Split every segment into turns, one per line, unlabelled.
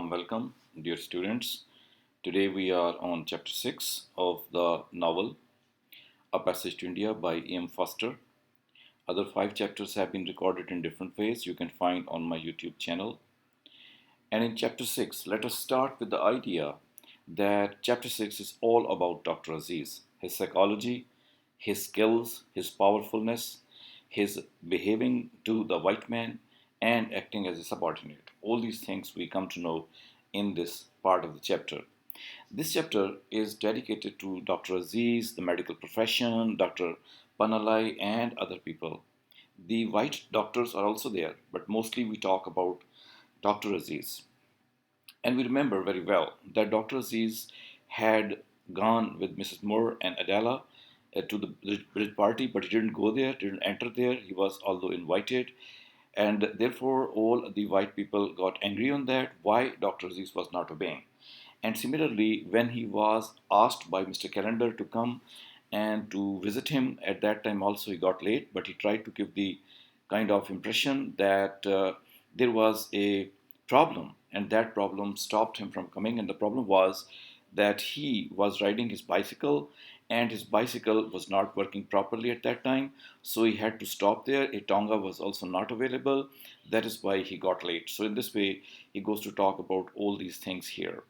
warm welcome, dear students. Today we are on chapter 6 of the novel A Passage to India by E.M. Foster. Other 5 chapters have been recorded in different ways you can find on my YouTube channel. And in chapter 6, let us start with the idea that chapter 6 is all about Dr. Aziz, his psychology, his skills, his powerfulness, his behaving to the white man, and acting as a subordinate. All these things we come to know in this part of the chapter. This chapter is dedicated to Dr. Aziz, the medical profession, Dr. Panalai, and other people. The white doctors are also there, but mostly we talk about Dr. Aziz. And we remember very well that Dr. Aziz had gone with Mrs. Moore and Adela to the British party, but he didn't go there, didn't enter there. He was, although invited, and therefore all the white people got angry on that, why Dr. Aziz was not obeying. And similarly, when he was asked by Mr. Calendar to come and to visit him, at that time also he got late, but he tried to give the kind of impression that there was a problem, and that problem stopped him from coming. And the problem was that he was riding his bicycle, and his bicycle was not working properly at that time, so he had to stop there. A tonga was also not available. That is why he got late. So in this way, he goes to talk about all these things here.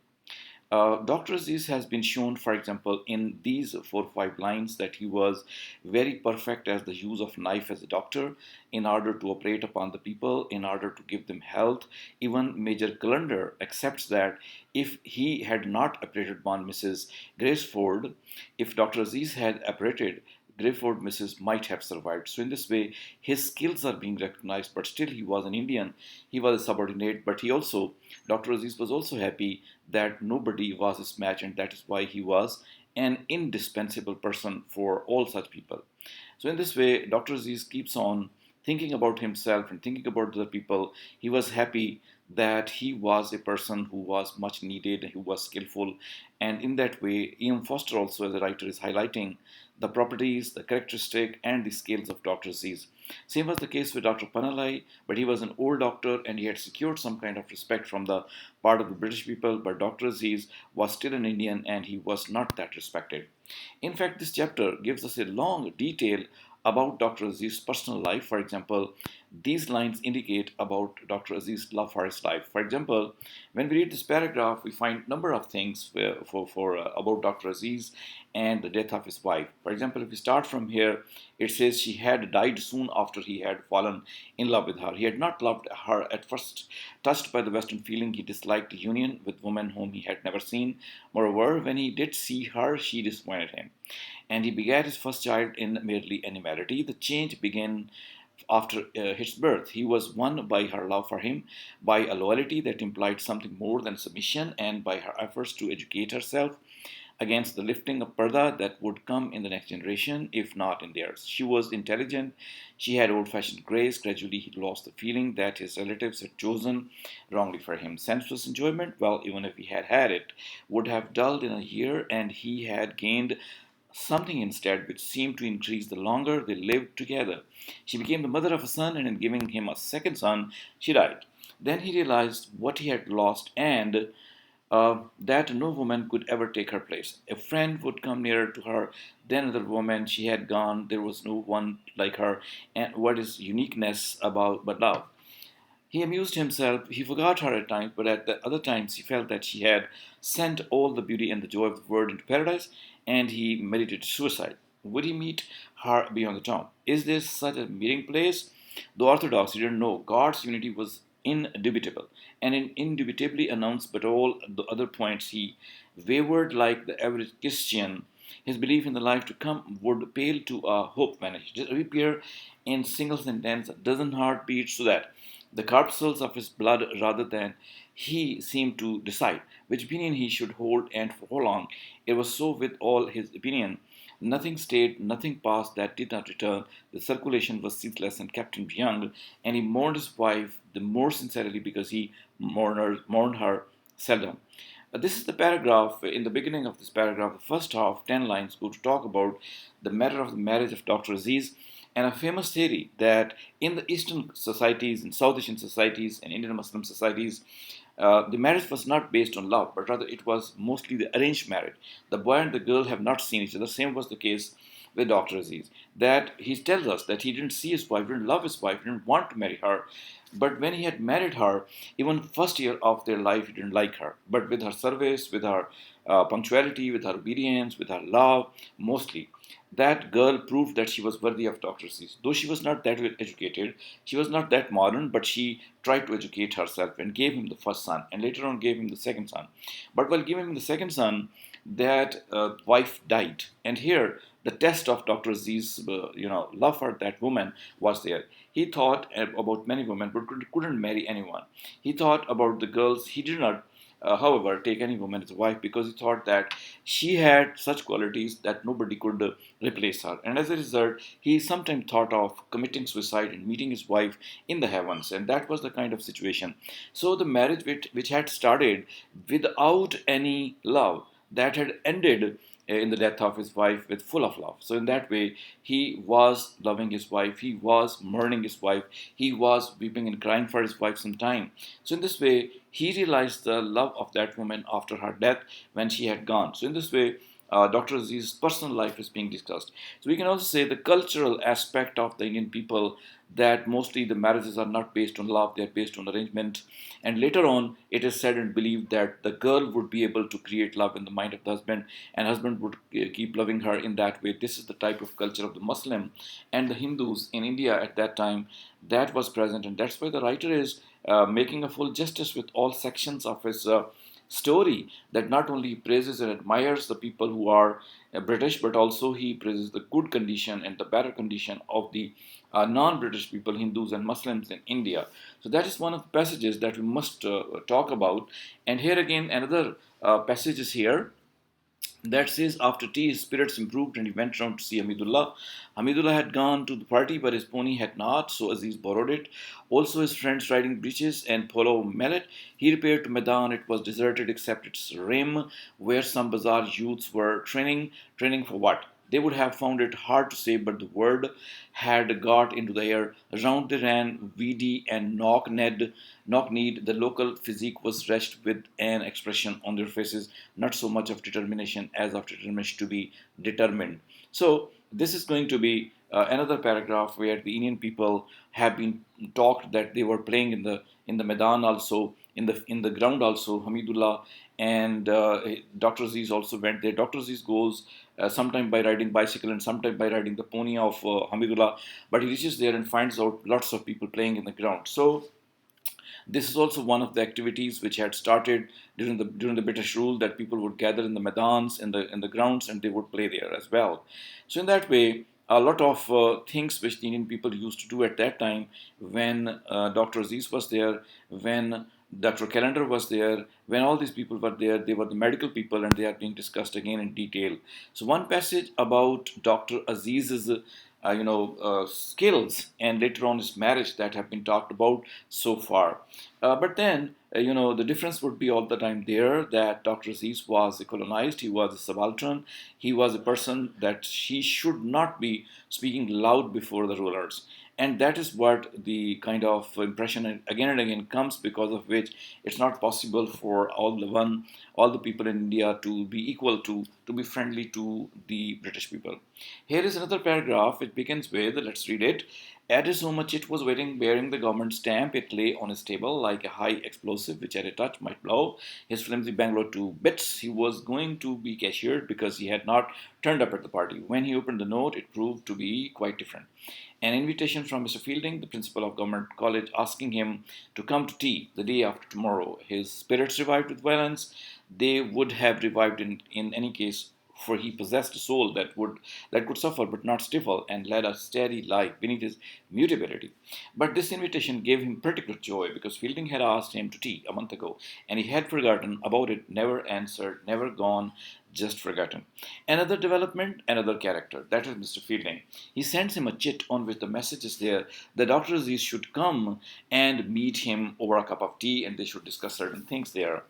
Dr. Aziz has been shown, for example, in these 4 or 5 lines that he was very perfect as the use of knife as a doctor in order to operate upon the people, in order to give them health. Even Major Calendar accepts that if he had not operated upon Mrs. Graceford, if Dr. Aziz had operated, Greyford Mrs. might have survived. So in this way, his skills are being recognized, but still he was an Indian. He was a subordinate, but he also, Dr. Aziz was also happy that nobody was his match, and that is why he was an indispensable person for all such people. So in this way, Dr. Aziz keeps on thinking about himself and thinking about other people. He was happy that he was a person who was much needed, who was skillful, and in that way, E.M. Foster also, as a writer, is highlighting the properties, the characteristic, and the skills of Dr. Aziz. Same was the case with Dr. Panalai, but he was an old doctor and he had secured some kind of respect from the part of the British people, but Dr. Aziz was still an Indian and he was not that respected. In fact, this chapter gives us a long detail about Dr. Aziz's personal life. For example, these lines indicate about Dr. Aziz's love for his life. For example, when we read this paragraph, we find a number of things about Dr. Aziz and the death of his wife. For example, if we start from here, it says she had died soon after he had fallen in love with her. He had not loved her at first. Touched by the Western feeling, he disliked the union with women whom he had never seen. Moreover, when he did see her, she disappointed him, and he begat his first child in merely animality. The change began after his birth. He was won by her love for him, by a loyalty that implied something more than submission, and by her efforts to educate herself against the lifting of parda that would come in the next generation, if not in theirs. She was intelligent. She had old-fashioned grace. Gradually, he lost the feeling that his relatives had chosen wrongly for him. Sensuous enjoyment, well, even if he had had it, would have dulled in a year, and he had gained something instead which seemed to increase the longer they lived together. She became the mother of a son, and in giving him a second son, she died. Then he realized what he had lost, and that no woman could ever take her place. A friend would come nearer to her than another woman. She had gone. There was no one like her. And what is uniqueness about but love? He amused himself. He forgot her at times, but at the other times he felt that she had sent all the beauty and the joy of the world into paradise, and he meditated suicide. Would he meet her beyond the tomb? Is there such a meeting place? The Orthodox didn't know. God's unity was indubitable and indubitably announced, but all the other points he wavered like the average Christian. His belief in the life to come would pale to a hope when it just reappear in single sentence, a dozen heartbeats, so that the corpuscles of his blood, rather than he seemed to decide which opinion he should hold and for how long. It was so with all his opinion. Nothing stayed, nothing passed that did not return. The circulation was ceaseless and kept him young, and he mourned his wife the more sincerely because he mourned her seldom. This is the paragraph. In the beginning of this paragraph, the first half, 10 lines, go to talk about the matter of the marriage of Dr. Aziz and a famous theory that in the Eastern societies, in South Asian societies, and Indian Muslim societies, the marriage was not based on love, but rather it was mostly the arranged marriage. The boy and the girl have not seen each other. Same was the case with Dr. Aziz. That he tells us that he didn't see his wife, didn't love his wife, didn't want to marry her. But when he had married her, even first year of their life, he didn't like her. But with her service, with her punctuality, with her obedience, with her love, mostly, that girl proved that she was worthy of Dr. Aziz. Though she was not that well educated, she was not that modern, but she tried to educate herself and gave him the first son, and later on gave him the second son. But while giving him the second son, that wife died, and here the test of Dr. Aziz's love for that woman was there. He thought about many women, but couldn't marry anyone. He thought about the girls. He did not, however, take any woman as a wife because he thought that she had such qualities that nobody could replace her. And as a result, he sometimes thought of committing suicide and meeting his wife in the heavens. And that was the kind of situation. So the marriage which had started without any love, that had ended in the death of his wife with full of love. So in that way, he was loving his wife, he was mourning his wife, he was weeping and crying for his wife some time. So in this way, he realized the love of that woman after her death when she had gone. So in this way, Dr. Aziz's personal life is being discussed. So we can also say the cultural aspect of the Indian people, that mostly the marriages are not based on love, they are based on arrangement. And later on, it is said and believed that the girl would be able to create love in the mind of the husband, and husband would keep loving her in that way. This is the type of culture of the Muslim and the Hindus in India at that time that was present, and that's why the writer is making a full justice with all sections of his story, that not only praises and admires the people who are British, but also he praises the good condition and the better condition of the non-British people, Hindus and Muslims in India. So that is one of the passages that we must talk about. And here again, another passage is here that says, after tea, his spirits improved and he went round to see Hamidullah. Hamidullah had gone to the party, but his pony had not, so Aziz borrowed it. Also, his friends riding breeches and polo mallet. He repaired to Medan. It was deserted except its rim, where some bazaar youths were training. Training for what? They would have found it hard to say, but the word had got into the air. Round they ran, weedy and knock-kneed. The local physique was wretched with an expression on their faces, not so much of determination as of determination to be determined. So this is going to be another paragraph where the Indian people have been talked that they were playing in the Medan also, in the ground also. Hamidullah and Dr. Aziz also went there. Dr. Aziz goes sometime by riding bicycle and sometime by riding the pony of Hamidullah, but he reaches there and finds out lots of people playing in the ground. So this is also one of the activities which had started during the British rule, that people would gather in the Maidans, in the grounds, and they would play there as well. So in that way, a lot of things which the Indian people used to do at that time, when Dr. Aziz was there, when Dr. Calendar was there, when all these people were there, they were the medical people, and they are being discussed again in detail. So one passage about Dr. Aziz's skills, and later on his marriage, that have been talked about so far. But then, the difference would be all the time there, that Dr. Aziz was a colonized, he was a subaltern, he was a person that he should not be speaking loud before the rulers. And that is what the kind of impression again and again comes, because of which it's not possible for all the people in India to be equal to be friendly to the British people. Here is another paragraph which begins with, let's read it. Added so much it was waiting, bearing the government stamp. It lay on his table like a high explosive which at a touch might blow his flimsy Bangalore to bits. He was going to be cashiered because he had not turned up at the party. When he opened the note, it proved to be quite different. An invitation from Mr. Fielding, the principal of Government College, asking him to come to tea the day after tomorrow. His spirits revived with violence. They would have revived in any case, for he possessed a soul that could suffer but not stifle, and led a steady life beneath his mutability. But this invitation gave him particular joy, because Fielding had asked him to tea a month ago, and he had forgotten about it, never answered, never gone, just forgotten. Another development, another character, that is Mr. Fielding. He sends him a chit on which the message is there that Dr. Aziz should come and meet him over a cup of tea and they should discuss certain things there.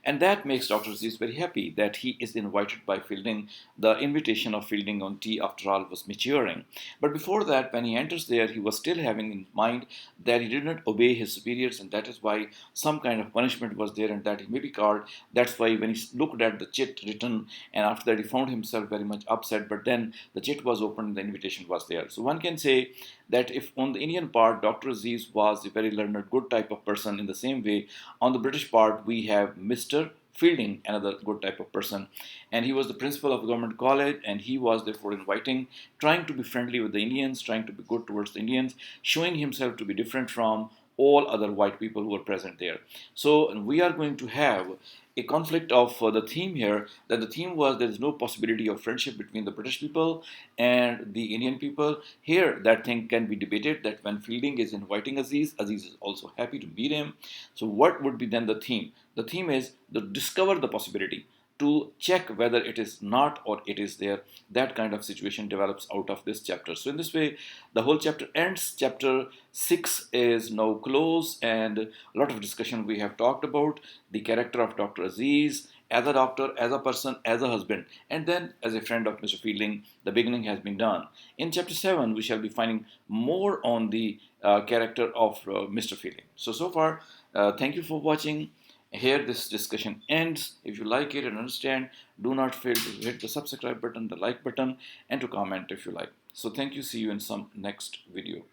And that makes Dr. Aziz very happy that he is invited by Fielding. The invitation of Fielding on tea, after all, was maturing. But before that, when he enters there, he was still having in mind that he did not obey his superiors, and that is why some kind of punishment was there and that he may be called. That's why when he looked at the chit written, and after that he found himself very much upset, but then the chit was opened, the invitation was there. So one can say that if on the Indian part, Dr. Aziz was a very learned, good type of person, in the same way, on the British part, we have Mr. Fielding, another good type of person. And he was the principal of the government college, and he was therefore inviting, trying to be friendly with the Indians, trying to be good towards the Indians, showing himself to be different from all other white people who were present there. So we are going to have a conflict of the theme here, that the theme was there is no possibility of friendship between the British people and the Indian people. Here that thing can be debated, that when Fielding is inviting Aziz, Aziz is also happy to meet him. So what would be then the theme? The theme is to discover the possibility, to check whether it is not or it is there. That kind of situation develops out of this chapter. So in this way, the whole chapter ends. Chapter 6 is now closed, and a lot of discussion we have talked about the character of Dr. Aziz as a doctor, as a person, as a husband, and then as a friend of Mr. Fielding. The beginning has been done. In chapter 7, we shall be finding more on the character of Mr. Fielding. So far, thank you for watching. Here this discussion ends. If you like it and understand, do not fail to hit the subscribe button, the like button, and to comment if you like. So thank you. See you in some next video.